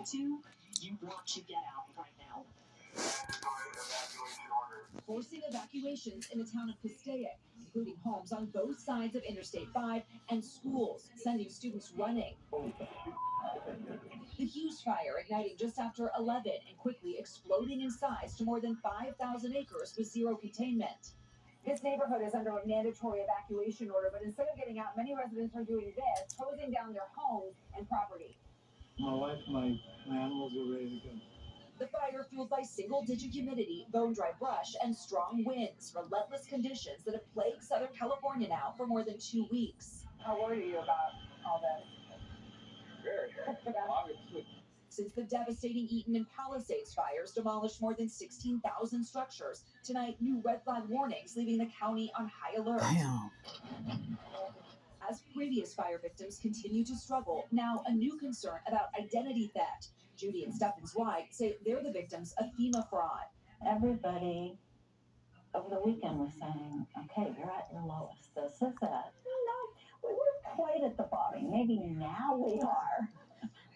to, you want to get out right now. Forcing evacuations in the town of Passaic, including homes on both sides of Interstate 5 and schools, sending students running. The Hughes fire igniting just after 11 and quickly exploding in size to more than 5,000 acres with zero containment. This neighborhood is under a mandatory evacuation order, but instead of getting out, many residents are doing this, closing down their homes and property. My wife, my animals are ready to go. The fire fueled by single-digit humidity, bone-dry brush, and strong winds, relentless conditions that have plagued Southern California now for more than 2 weeks. How worried are you about all this? Very, obviously. Since the devastating Eaton and Palisades fires demolished more than 16,000 structures, tonight new red flag warnings leaving the county on high alert. Damn. As previous fire victims continue to struggle, now a new concern about identity theft. Judy and Stephens White say they're the victims of FEMA fraud. Everybody over the weekend was saying, okay, you're at your lowest. This is it. No, we weren't quite at the bottom. Maybe now we are.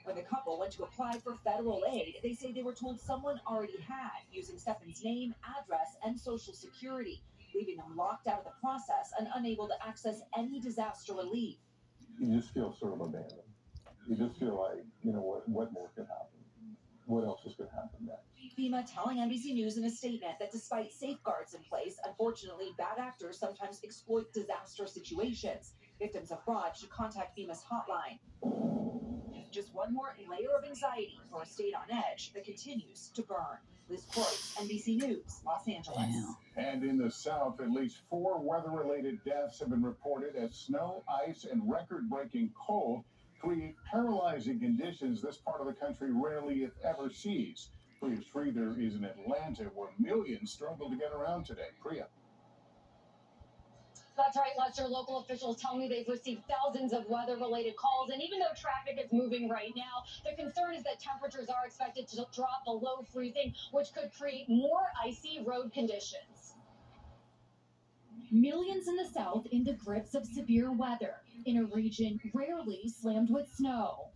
When the couple went to apply for federal aid, they say they were told someone already had, using Stephens' name, address, and social security, leaving them locked out of the process and unable to access any disaster relief. You just feel sort of abandoned. You just feel like, what more could happen? What else is going to happen next? FEMA telling NBC News in a statement that despite safeguards in place, unfortunately, bad actors sometimes exploit disaster situations. Victims of fraud should contact FEMA's hotline. Just one more layer of anxiety for a state on edge that continues to burn. Liz Croyce, NBC News, Los Angeles. Damn. And in the South, at least 4 weather-related deaths have been reported as snow, ice, and record-breaking cold create paralyzing conditions this part of the country rarely, if ever, sees. Priya Sridhar is in Atlanta, where millions struggle to get around today. Priya. That's right, Lester. Local officials tell me they've received thousands of weather-related calls, and even though traffic is moving right now, the concern is that temperatures are expected to drop below freezing, which could create more icy road conditions. Millions in the South in the grips of severe weather, in a region rarely slammed with snow.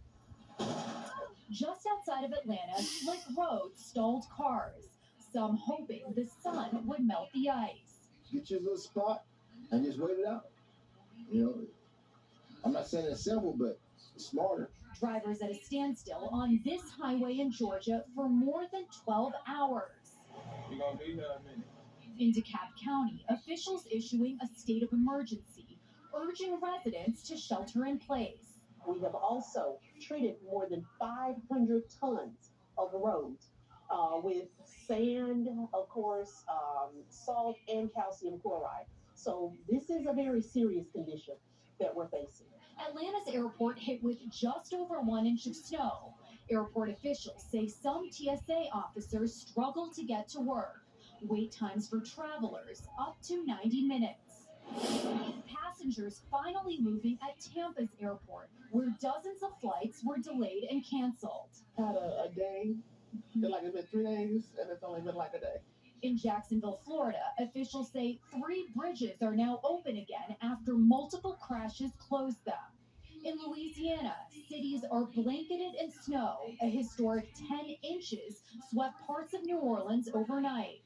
Just outside of Atlanta, slick roads stalled cars, some hoping the sun would melt the ice. Get your little spot and just wait it out. I'm not saying it's simple, but it's smarter. Drivers at a standstill on this highway in Georgia for more than 12 hours. You're going to be here in a minute. In DeKalb County, officials issuing a state of emergency, urging residents to shelter in place. We have also treated more than 500 tons of roads with sand, of course, salt, and calcium chloride. So this is a very serious condition that we're facing. Atlanta's airport hit with just over 1 inch of snow. Airport officials say some TSA officers struggle to get to work. Wait times for travelers up to 90 minutes. Passengers finally moving at Tampa's airport, where dozens of flights were delayed and canceled. Had a day, feel like it's been 3 days, and it's only been like a day. In Jacksonville, Florida, officials say 3 bridges are now open again after multiple crashes closed them. In Louisiana, cities are blanketed in snow. A historic 10 inches swept parts of New Orleans overnight.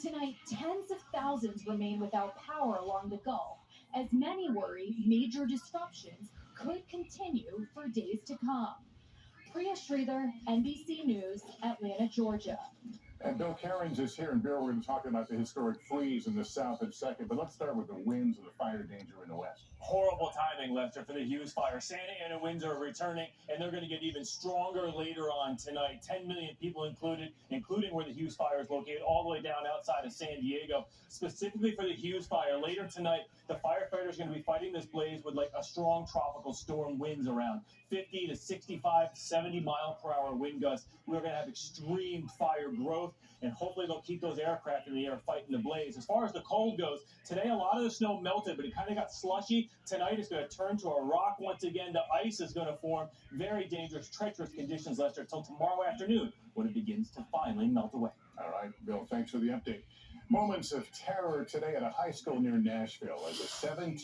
Tonight, tens of thousands remain without power along the Gulf, as many worry major disruptions could continue for days to come. Priya Sridhar, NBC News, Atlanta, Georgia. And Bill Cairns is here, and Bill, we're going to talk about the historic freeze in the South in a second, but let's start with the winds and the fire danger in the West. Horrible timing, Lester, for the Hughes fire. Santa Ana winds are returning, and they're going to get even stronger later on tonight. 10 million people included, including where the Hughes fire is located, all the way down outside of San Diego. Specifically for the Hughes fire, later tonight, the firefighters are going to be fighting this blaze with like a strong tropical storm winds around 50 to 65, 70 mile per hour wind gusts. We're going to have extreme fire growth, and hopefully they'll keep those aircraft in the air fighting the blaze. As far as the cold goes, today a lot of the snow melted, but it kind of got slushy. Tonight it's going to turn to a rock once again. The ice is going to form. Very dangerous, treacherous conditions, Lester, until tomorrow afternoon when it begins to finally melt away. All right, Bill, thanks for the update. Moments of terror today at a high school near Nashville as a 17